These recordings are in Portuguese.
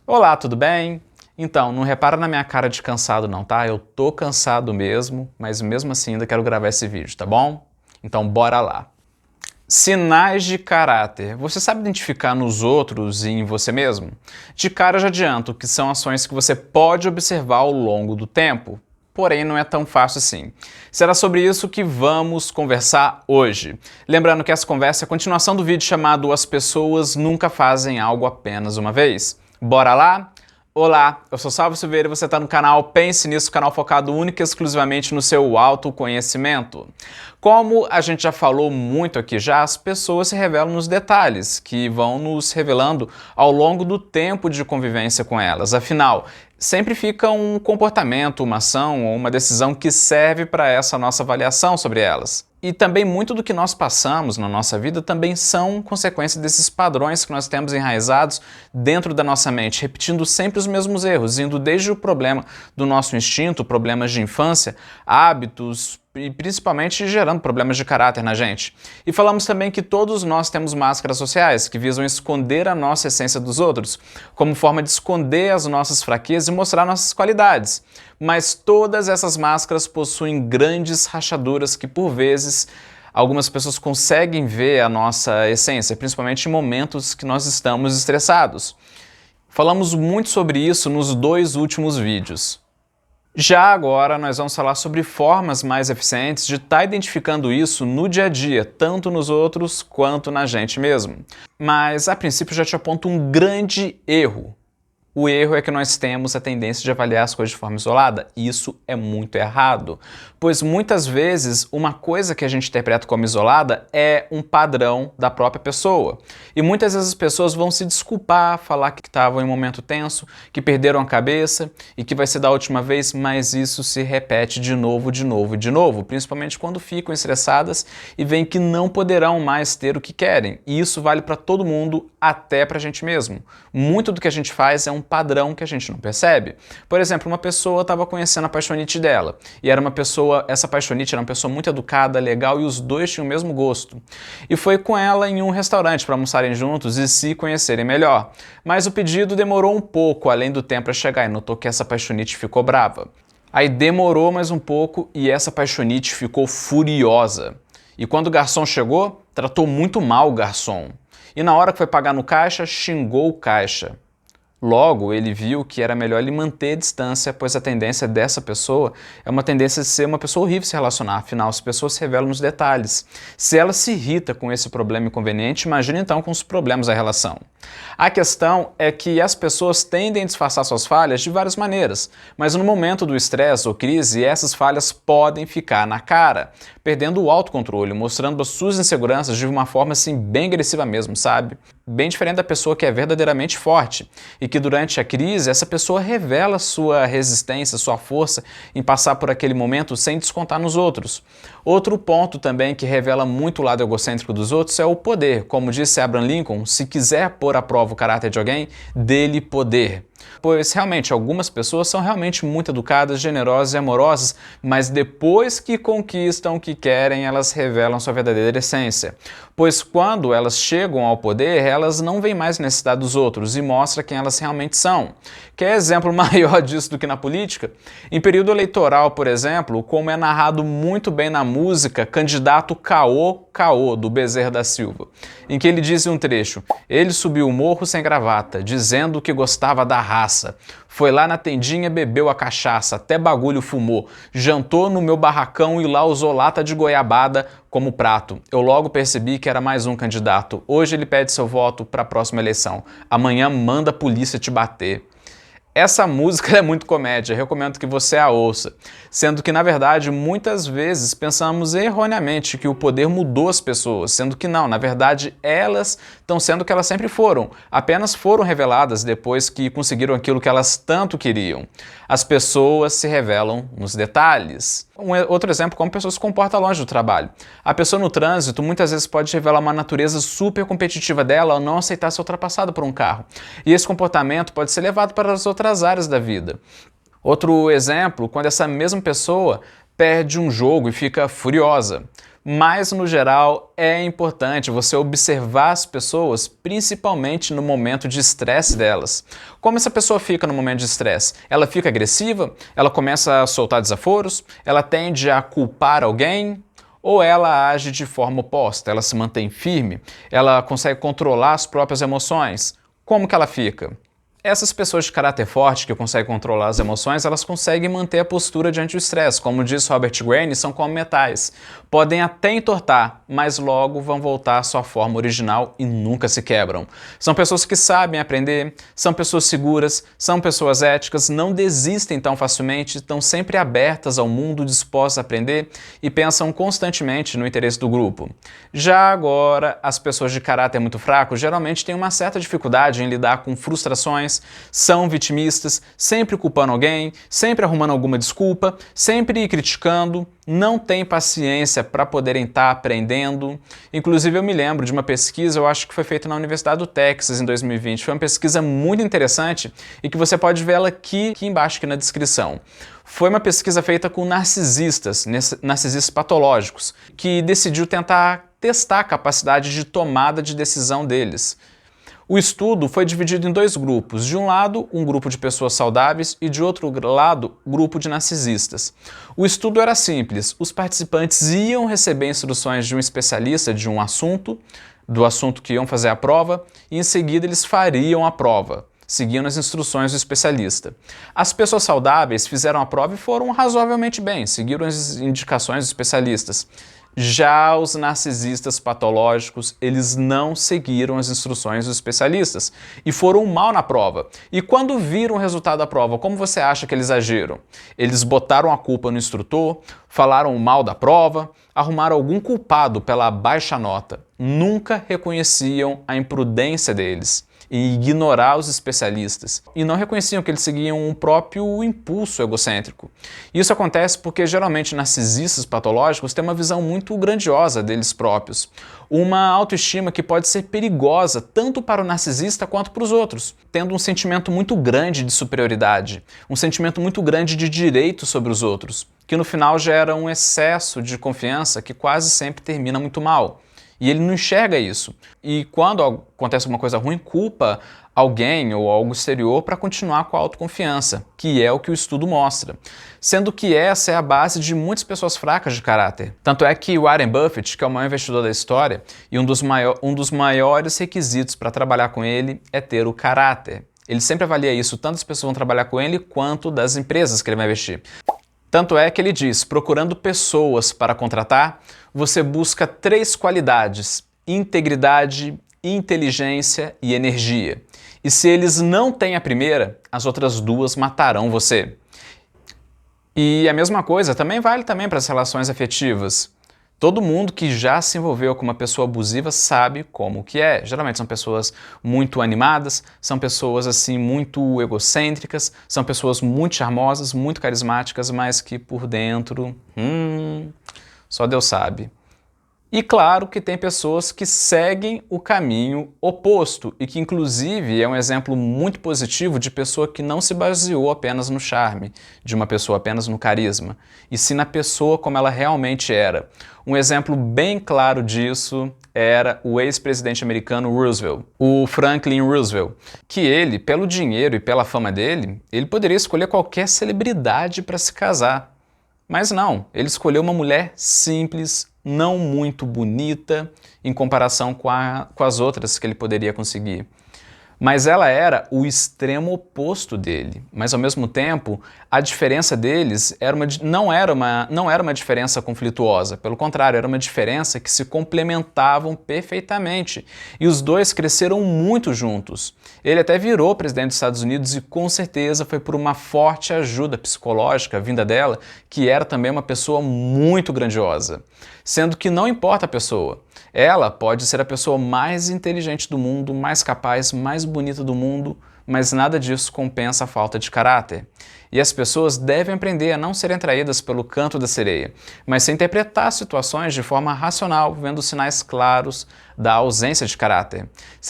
Olá, tudo bem? Então, não repara na minha cara de cansado não, tá? Eu tô cansado mesmo, mas mesmo assim ainda quero gravar esse vídeo, tá bom? Então bora lá. Sinais de caráter. Você sabe identificar nos outros e em você mesmo? De cara já adianto que são ações que você pode observar ao longo do tempo. Porém, não é tão fácil assim. Será sobre isso que vamos conversar hoje. Lembrando que essa conversa é a continuação do vídeo chamado As Pessoas Nunca Fazem Algo Apenas Uma Vez. Bora lá? Olá, eu sou Salvo Silveira e você está no canal Pense Nisso, canal focado única e exclusivamente no seu autoconhecimento. Como a gente já falou muito aqui já, as pessoas se revelam nos detalhes, que vão nos revelando ao longo do tempo de convivência com elas. Afinal, sempre fica um comportamento, uma ação ou uma decisão que serve para essa nossa avaliação sobre elas. E também muito do que nós passamos na nossa vida também são consequência desses padrões que nós temos enraizados dentro da nossa mente, repetindo sempre os mesmos erros, indo desde o problema do nosso instinto, problemas de infância, hábitos, e principalmente gerando problemas de caráter na gente. E falamos também que todos nós temos máscaras sociais que visam esconder a nossa essência dos outros, como forma de esconder as nossas fraquezas e mostrar nossas qualidades. Mas todas essas máscaras possuem grandes rachaduras que, por vezes, algumas pessoas conseguem ver a nossa essência, principalmente em momentos que nós estamos estressados. Falamos muito sobre isso nos dois últimos vídeos. Já agora, nós vamos falar sobre formas mais eficientes de estar identificando isso no dia a dia, tanto nos outros quanto na gente mesmo. Mas, a princípio, já te aponto um grande erro. O erro é que nós temos a tendência de avaliar as coisas de forma isolada. Isso é muito errado, pois muitas vezes uma coisa que a gente interpreta como isolada é um padrão da própria pessoa. E muitas vezes as pessoas vão se desculpar, falar que estavam em um momento tenso, que perderam a cabeça e que vai ser da última vez, mas isso se repete de novo, principalmente quando ficam estressadas e veem que não poderão mais ter o que querem. E isso vale para todo mundo, até para a gente mesmo. Muito do que a gente faz é um padrão que a gente não percebe. Por exemplo, uma pessoa estava conhecendo a paixonite dela, e essa paixonite era uma pessoa muito educada, legal, e os dois tinham o mesmo gosto. E foi com ela em um restaurante para almoçarem juntos e se conhecerem melhor. Mas o pedido demorou um pouco, além do tempo para chegar, e notou que essa paixonite ficou brava. Aí demorou mais um pouco e essa paixonite ficou furiosa. E quando o garçom chegou, tratou muito mal o garçom. E na hora que foi pagar no caixa, xingou o caixa. Logo, ele viu que era melhor ele manter a distância, pois a tendência dessa pessoa é uma tendência de ser uma pessoa horrível se relacionar, afinal, as pessoas se revelam nos detalhes. Se ela se irrita com esse problema inconveniente, imagine então com os problemas da relação. A questão é que as pessoas tendem a disfarçar suas falhas de várias maneiras, mas no momento do estresse ou crise, essas falhas podem ficar na cara, perdendo o autocontrole, mostrando as suas inseguranças de uma forma assim bem agressiva mesmo, sabe? Bem diferente da pessoa que é verdadeiramente forte e que durante a crise essa pessoa revela sua resistência, sua força em passar por aquele momento sem descontar nos outros. Outro ponto também que revela muito o lado egocêntrico dos outros é o poder. Como disse Abraham Lincoln, se quiser pôr à prova o caráter de alguém, dê-lhe poder. Pois realmente algumas pessoas são realmente muito educadas, generosas e amorosas, mas depois que conquistam o que querem, elas revelam sua verdadeira essência. Pois quando elas chegam ao poder, elas não veem mais necessidade dos outros e mostram quem elas realmente são. Quer exemplo maior disso do que na política? Em período eleitoral, por exemplo, como é narrado muito bem na música Candidato Caô, Caô, do Bezerra da Silva, em que ele diz em um trecho: ele subiu o morro sem gravata, dizendo que gostava da raça. Foi lá na tendinha, bebeu a cachaça, até bagulho fumou. Jantou no meu barracão e lá usou lata de goiabada como prato. Eu logo percebi que era mais um candidato. Hoje ele pede seu voto para a próxima eleição. Amanhã manda a polícia te bater. Essa música é muito comédia, recomendo que você a ouça, sendo que, na verdade, muitas vezes pensamos erroneamente que o poder mudou as pessoas, sendo que não, na verdade, elas estão sendo o que elas sempre foram, apenas foram reveladas depois que conseguiram aquilo que elas tanto queriam. As pessoas se revelam nos detalhes. Outro exemplo, como a pessoa se comporta longe do trabalho. A pessoa no trânsito muitas vezes pode revelar uma natureza super competitiva dela ao não aceitar ser ultrapassada por um carro. E esse comportamento pode ser levado para as outras áreas da vida. Outro exemplo, quando essa mesma pessoa perde um jogo e fica furiosa. Mas, no geral, é importante você observar as pessoas, principalmente no momento de estresse delas. Como essa pessoa fica no momento de estresse? Ela fica agressiva? Ela começa a soltar desaforos? Ela tende a culpar alguém? Ou ela age de forma oposta? Ela se mantém firme? Ela consegue controlar as próprias emoções? Como que ela fica? Essas pessoas de caráter forte que conseguem controlar as emoções, elas conseguem manter a postura diante do estresse. Como diz Robert Greene, são como metais. Podem até entortar, mas logo vão voltar à sua forma original e nunca se quebram. São pessoas que sabem aprender, são pessoas seguras, são pessoas éticas, não desistem tão facilmente, estão sempre abertas ao mundo, dispostas a aprender e pensam constantemente no interesse do grupo. Já agora, as pessoas de caráter muito fraco geralmente têm uma certa dificuldade em lidar com frustrações, são vitimistas, sempre culpando alguém, sempre arrumando alguma desculpa, sempre criticando, não têm paciência para poderem estar aprendendo. Inclusive eu me lembro de uma pesquisa, eu acho que foi feita na Universidade do Texas em 2020, foi uma pesquisa muito interessante e que você pode ver ela aqui embaixo, aqui na descrição. Foi uma pesquisa feita com narcisistas patológicos, que decidiu tentar testar a capacidade de tomada de decisão deles. O estudo foi dividido em dois grupos. De um lado, um grupo de pessoas saudáveis e de outro lado, grupo de narcisistas. O estudo era simples. Os participantes iam receber instruções de um especialista de um assunto, do assunto que iam fazer a prova, e em seguida eles fariam a prova, seguindo as instruções do especialista. As pessoas saudáveis fizeram a prova e foram razoavelmente bem, seguiram as indicações dos especialistas. Já os narcisistas patológicos, eles não seguiram as instruções dos especialistas e foram mal na prova. E quando viram o resultado da prova, como você acha que eles agiram? Eles botaram a culpa no instrutor, falaram mal da prova, arrumaram algum culpado pela baixa nota. Nunca reconheciam a imprudência deles e ignorar os especialistas. E não reconheciam que eles seguiam um próprio impulso egocêntrico. Isso acontece porque geralmente narcisistas patológicos têm uma visão muito grandiosa deles próprios. Uma autoestima que pode ser perigosa tanto para o narcisista quanto para os outros, tendo um sentimento muito grande de superioridade, um sentimento muito grande de direito sobre os outros, que no final gera um excesso de confiança que quase sempre termina muito mal. E ele não enxerga isso. E quando acontece alguma coisa ruim, culpa alguém ou algo exterior para continuar com a autoconfiança, que é o que o estudo mostra. Sendo que essa é a base de muitas pessoas fracas de caráter. Tanto é que Warren Buffett, que é o maior investidor da história, e um dos maiores requisitos para trabalhar com ele é ter o caráter. Ele sempre avalia isso, tanto as pessoas vão trabalhar com ele, quanto das empresas que ele vai investir. Tanto é que ele diz, procurando pessoas para contratar, você busca 3 qualidades: integridade, inteligência e energia. E se eles não têm a primeira, as outras 2 matarão você. E a mesma coisa também vale para as relações afetivas. Todo mundo que já se envolveu com uma pessoa abusiva sabe como que é. Geralmente são pessoas muito animadas, são pessoas assim muito egocêntricas, são pessoas muito charmosas, muito carismáticas, mas que por dentro, só Deus sabe. E claro que tem pessoas que seguem o caminho oposto e que inclusive é um exemplo muito positivo de pessoa que não se baseou apenas no charme, de uma pessoa apenas no carisma, e sim na pessoa como ela realmente era. Um exemplo bem claro disso era o ex-presidente americano Roosevelt, o Franklin Roosevelt, que ele, pelo dinheiro e pela fama dele, ele poderia escolher qualquer celebridade para se casar. Mas não, ele escolheu uma mulher simples, não muito bonita em comparação com as outras que ele poderia conseguir. Mas ela era o extremo oposto dele. Mas ao mesmo tempo, a diferença deles não era uma diferença conflituosa. Pelo contrário, era uma diferença que se complementavam perfeitamente. E os dois cresceram muito juntos. Ele até virou presidente dos Estados Unidos e com certeza foi por uma forte ajuda psicológica vinda dela, que era também uma pessoa muito grandiosa. Sendo que não importa a pessoa. Ela pode ser a pessoa mais inteligente do mundo, mais capaz, mais bonita do mundo, mas nada disso compensa a falta de caráter. E as pessoas devem aprender a não serem atraídas pelo canto da sereia, mas sim interpretar situações de forma racional, vendo sinais claros da ausência de caráter.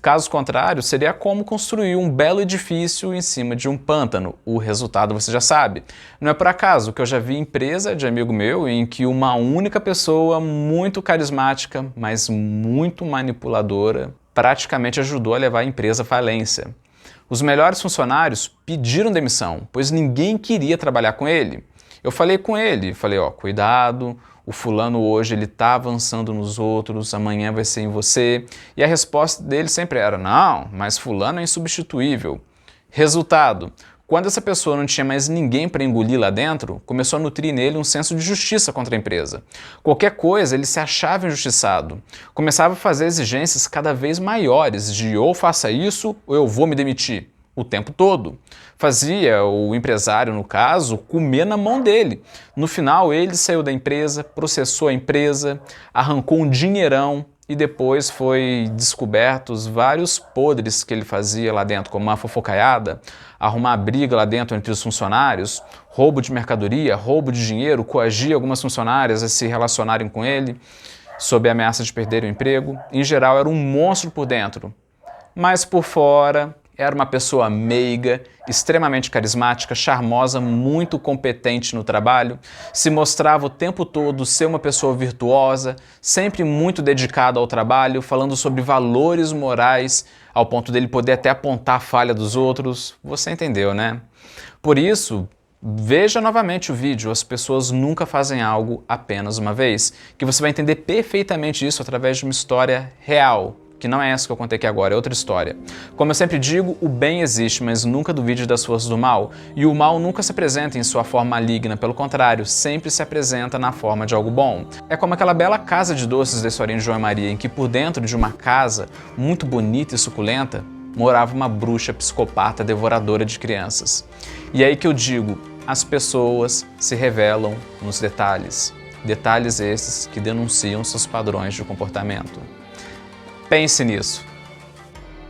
Caso contrário, seria como construir um belo edifício em cima de um pântano. O resultado você já sabe. Não é por acaso que eu já vi empresa de amigo meu em que uma única pessoa muito carismática, mas muito manipuladora, praticamente ajudou a levar a empresa à falência. Os melhores funcionários pediram demissão, pois ninguém queria trabalhar com ele. Eu falei com ele, ó, cuidado, o fulano hoje ele tá avançando nos outros, amanhã vai ser em você. E a resposta dele sempre era, não, mas fulano é insubstituível. Resultado, quando essa pessoa não tinha mais ninguém para engolir lá dentro, começou a nutrir nele um senso de justiça contra a empresa. Qualquer coisa, ele se achava injustiçado. Começava a fazer exigências cada vez maiores de ou faça isso ou eu vou me demitir. O tempo todo. Fazia o empresário, no caso, comer na mão dele. No final, ele saiu da empresa, processou a empresa, arrancou um dinheirão, e depois foi descobertos vários podres que ele fazia lá dentro, como uma fofocaiada, arrumar briga lá dentro entre os funcionários, roubo de mercadoria, roubo de dinheiro, coagir algumas funcionárias a se relacionarem com ele, sob a ameaça de perder o emprego. Em geral, era um monstro por dentro, mas por fora era uma pessoa meiga, extremamente carismática, charmosa, muito competente no trabalho, se mostrava o tempo todo ser uma pessoa virtuosa, sempre muito dedicada ao trabalho, falando sobre valores morais, ao ponto dele poder até apontar a falha dos outros. Você entendeu, né? Por isso, veja novamente o vídeo, as pessoas nunca fazem algo apenas uma vez, que você vai entender perfeitamente isso através de uma história real. Que não é essa que eu contei aqui agora, é outra história. Como eu sempre digo, o bem existe, mas nunca duvide das forças do mal. E o mal nunca se apresenta em sua forma maligna, pelo contrário, sempre se apresenta na forma de algo bom. É como aquela bela casa de doces da historinha de João e Maria, em que por dentro de uma casa muito bonita e suculenta, morava uma bruxa psicopata devoradora de crianças. E é aí que eu digo, as pessoas se revelam nos detalhes. Detalhes esses que denunciam seus padrões de comportamento. Pense nisso.